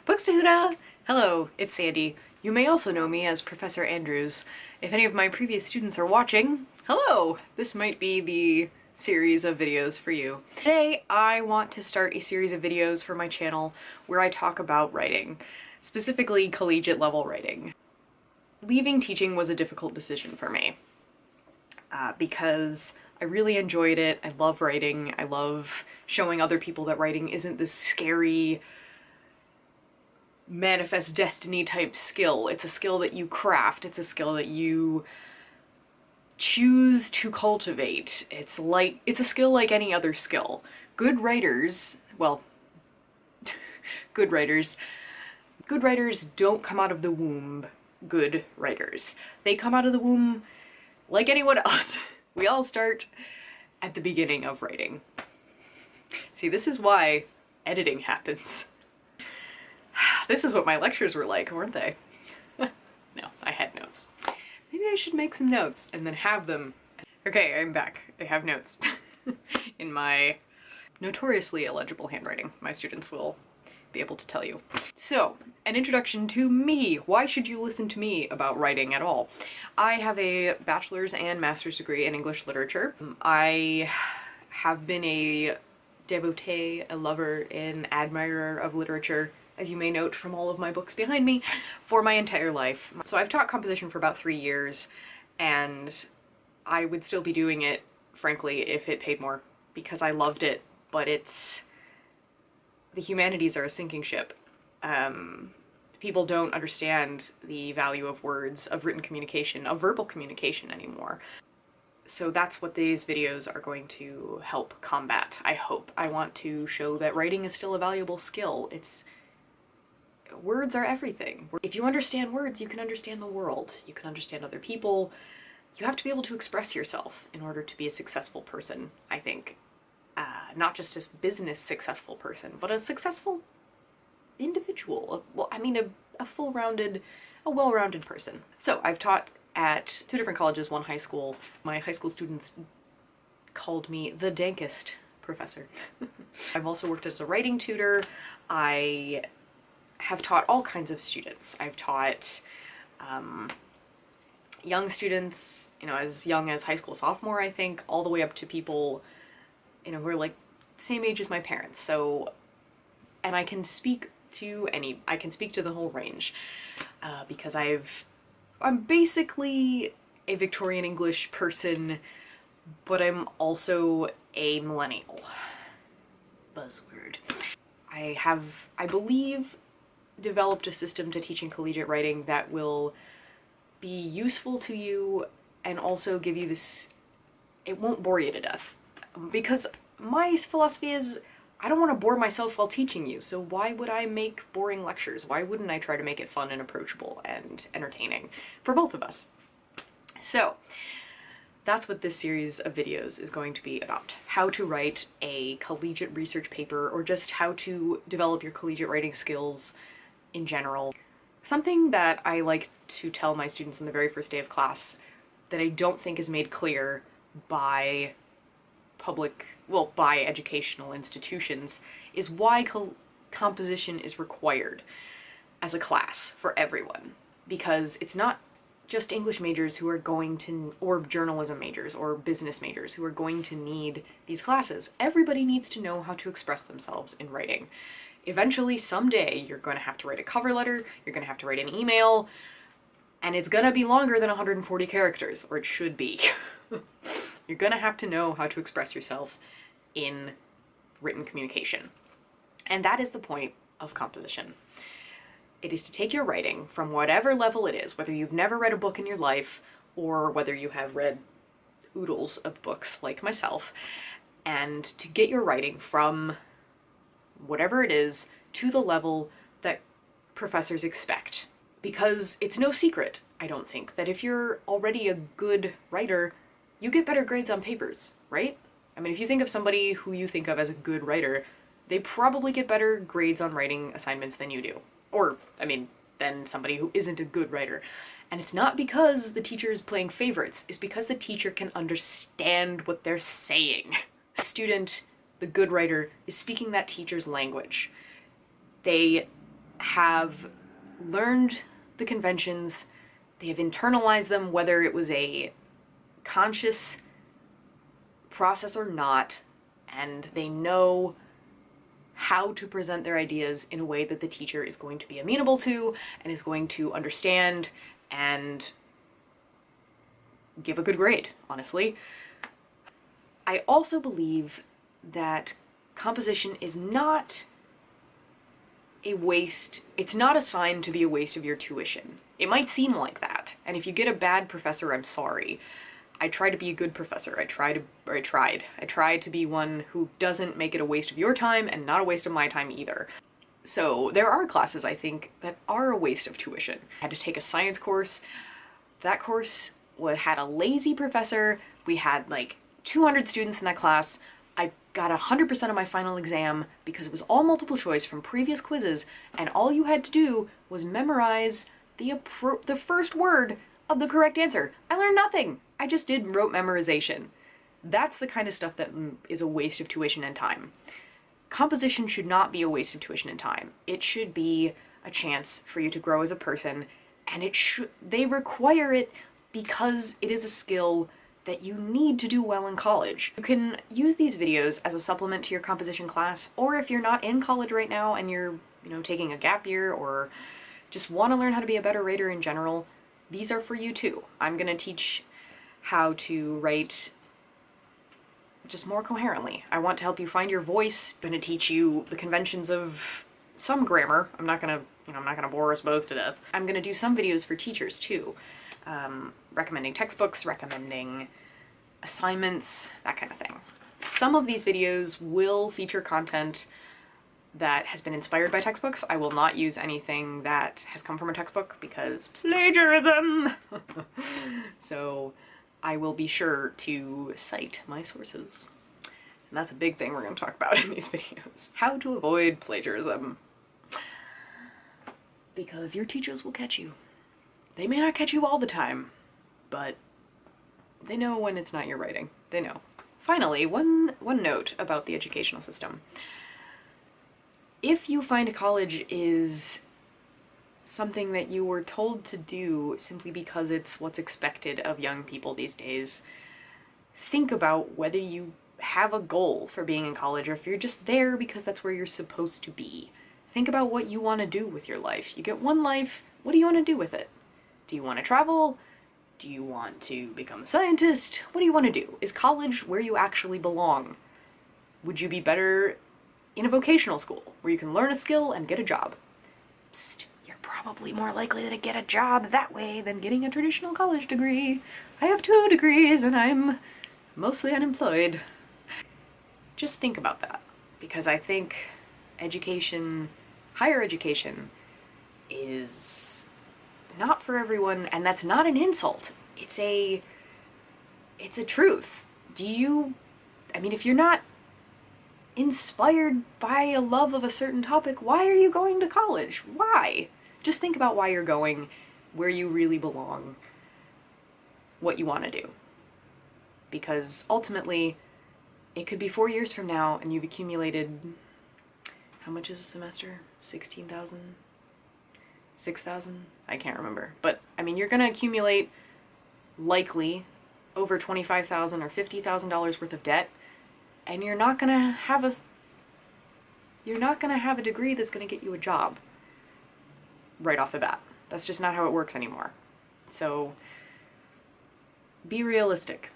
Bookstahuna! Hello, it's Sandy. You may also know me as Professor Andrews. If any of my previous students are watching, hello! This might be the series of videos for you. Today, I want to start a series of videos for my channel where I talk about writing, specifically collegiate level writing. Leaving teaching was a difficult decision for me because I really enjoyed it. I love writing. I love showing other people that writing isn't this scary manifest destiny type skill. It's a skill that you craft. It's a skill that you choose to cultivate. It's a skill like any other skill. Good writers, well, good writers don't come out of the womb good writers. They come out of the womb like anyone else. We all start at the beginning of writing. See, this is why editing happens. This is what my lectures were like, weren't they? No, I had notes. Maybe I should make some notes and then have them. Okay, I'm back. I have notes in my notoriously illegible handwriting. My students will be able to tell you. So, an introduction to me. Why should you listen to me about writing at all? I have a bachelor's and master's degree in English literature. I have been a devotee, a lover, an admirer of literature, as you may note from all of my books behind me, for my entire life. So I've taught composition for about 3 years, and I would still be doing it, frankly, if it paid more, because I loved it, but the humanities are a sinking ship. People don't understand the value of words, of written communication, of verbal communication anymore. So that's what these videos are going to help combat, I hope. I want to show that writing is still a valuable skill. Words are everything. If you understand words, you can understand the world. You can understand other people. You have to be able to express yourself in order to be a successful person, I think. Not just a business successful person, but a successful individual. A full-rounded, a well-rounded person. So I've taught at 2 different colleges, 1 high school. My high school students called me the dankest professor. I've also worked as a writing tutor. I have taught all kinds of students. I've taught young students, as young as high school sophomore, I think, all the way up to people, who are like the same age as my parents. So, and I can speak to the whole range because I'm basically a Victorian English person, but I'm also a millennial. Buzzword. I believe, developed a system to teaching collegiate writing that will be useful to you and also give you this, it won't bore you to death. Because my philosophy is, I don't want to bore myself while teaching you, so why would I make boring lectures? Why wouldn't I try to make it fun and approachable and entertaining for both of us? So that's what this series of videos is going to be about. How to write a collegiate research paper, or just how to develop your collegiate writing skills in general. Something that I like to tell my students on the very first day of class that I don't think is made clear by by educational institutions is why composition is required as a class for everyone. Because it's not just English majors who are going to, or journalism majors or business majors who are going to need these classes. Everybody needs to know how to express themselves in writing. Eventually, someday, you're going to have to write a cover letter, you're going to have to write an email, and it's going to be longer than 140 characters, or it should be. You're going to have to know how to express yourself in written communication. And that is the point of composition. It is to take your writing from whatever level it is, whether you've never read a book in your life, or whether you have read oodles of books like myself, and to get your writing from whatever it is to the level that professors expect. Because it's no secret, I don't think, that if you're already a good writer, you get better grades on papers, right? I mean, if you think of somebody who you think of as a good writer, they probably get better grades on writing assignments than you do. Or, than somebody who isn't a good writer. And it's not because the teacher is playing favorites, it's because the teacher can understand what they're saying. The student, the good writer, is speaking that teacher's language. They have learned the conventions, they have internalized them, whether it was a conscious process or not, and they know how to present their ideas in a way that the teacher is going to be amenable to and is going to understand and give a good grade, honestly. I also believe that composition is not a waste. It's not assigned to be a waste of your tuition. It might seem like that, and if you get a bad professor, I'm sorry. I try to be a good professor. I tried to be one who doesn't make it a waste of your time and not a waste of my time either. So there are classes, I think, that are a waste of tuition. I had to take a science course. That course had a lazy professor. We had like 200 students in that class. I got 100% of my final exam because it was all multiple choice from previous quizzes, and all you had to do was memorize the first word of the correct answer. I learned nothing. I just did rote memorization. That's the kind of stuff that is a waste of tuition and time. Composition should not be a waste of tuition and time. It should be a chance for you to grow as a person, and they require it because it is a skill that you need to do well in college. You can use these videos as a supplement to your composition class, or if you're not in college right now and you're, taking a gap year or just want to learn how to be a better writer in general, these are for you too. I'm gonna teach how to write just more coherently. I want to help you find your voice. I'm gonna teach you the conventions of some grammar. I'm not gonna bore us both to death. I'm gonna do some videos for teachers too. Recommending textbooks, recommending assignments, that kind of thing. Some of these videos will feature content that has been inspired by textbooks. I will not use anything that has come from a textbook because plagiarism! So I will be sure to cite my sources. And that's a big thing we're going to talk about in these videos. How to avoid plagiarism. Because your teachers will catch you. They may not catch you all the time, but they know when it's not your writing. They know. Finally, one note about the educational system. If you find a college is something that you were told to do simply because it's what's expected of young people these days, think about whether you have a goal for being in college or if you're just there because that's where you're supposed to be. Think about what you want to do with your life. You get one life, what do you want to do with it? Do you want to travel? Do you want to become a scientist? What do you want to do? Is college where you actually belong? Would you be better in a vocational school where you can learn a skill and get a job? Psst, you're probably more likely to get a job that way than getting a traditional college degree. I have 2 degrees and I'm mostly unemployed. Just think about that, because I think higher education is not for everyone, and that's not an insult. It's a truth. If you're not inspired by a love of a certain topic, why are you going to college? Why? Just think about why you're going, where you really belong, what you want to do. Because ultimately, it could be 4 years from now and you've accumulated, how much is a semester? 16,000? 6,000? I can't remember. But, you're going to accumulate, likely, over $25,000 or $50,000 worth of debt, and you're not going to have a degree that's going to get you a job right off the bat. That's just not how it works anymore. So, be realistic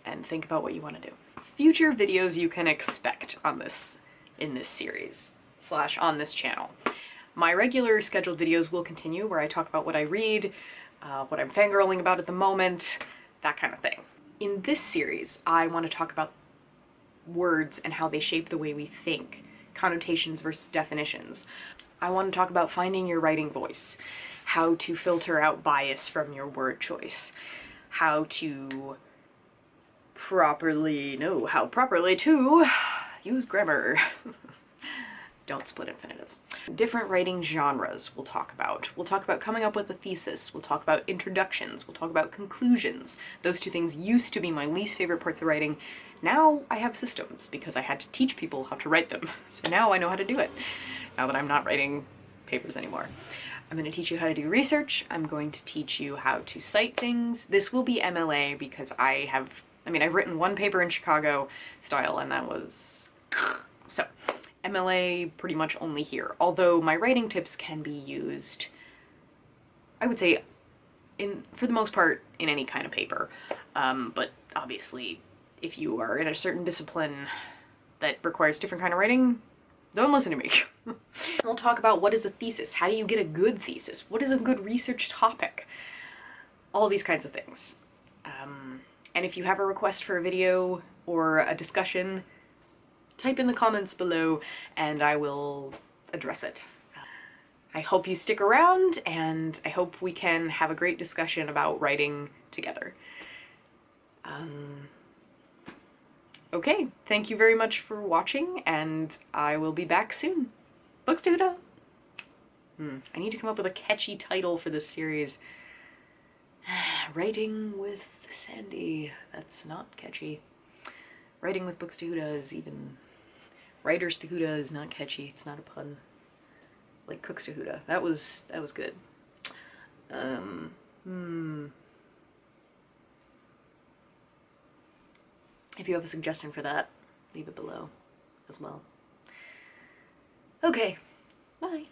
and think about what you want to do. Future videos you can expect in this series / on this channel. My regular scheduled videos will continue, where I talk about what I read, what I'm fangirling about at the moment, that kind of thing. In this series, I want to talk about words and how they shape the way we think, connotations versus definitions. I want to talk about finding your writing voice, how to filter out bias from your word choice, how properly to use grammar. Don't split infinitives. Different writing genres we'll talk about. We'll talk about coming up with a thesis. We'll talk about introductions. We'll talk about conclusions. Those 2 things used to be my least favorite parts of writing. Now I have systems because I had to teach people how to write them. So now I know how to do it. Now that I'm not writing papers anymore. I'm going to teach you how to do research. I'm going to teach you how to cite things. This will be MLA because I've written one paper in Chicago style, and that was... So, MLA pretty much only here. Although my writing tips can be used, I would say, for the most part, in any kind of paper. But obviously, if you are in a certain discipline that requires different kind of writing, don't listen to me. We'll talk about what is a thesis, how do you get a good thesis, what is a good research topic, all these kinds of things. And if you have a request for a video or a discussion, type in the comments below and I will address it. I hope you stick around, and I hope we can have a great discussion about writing together. Okay, thank you very much for watching, and I will be back soon. Books to Huda! I need to come up with a catchy title for this series. Writing with Sandy. That's not catchy. Writing with Books to Huda is even... Writers to Huda is not catchy. It's not a pun. Like Cooks to Huda. That was good. If you have a suggestion for that, leave it below as well. Okay, bye.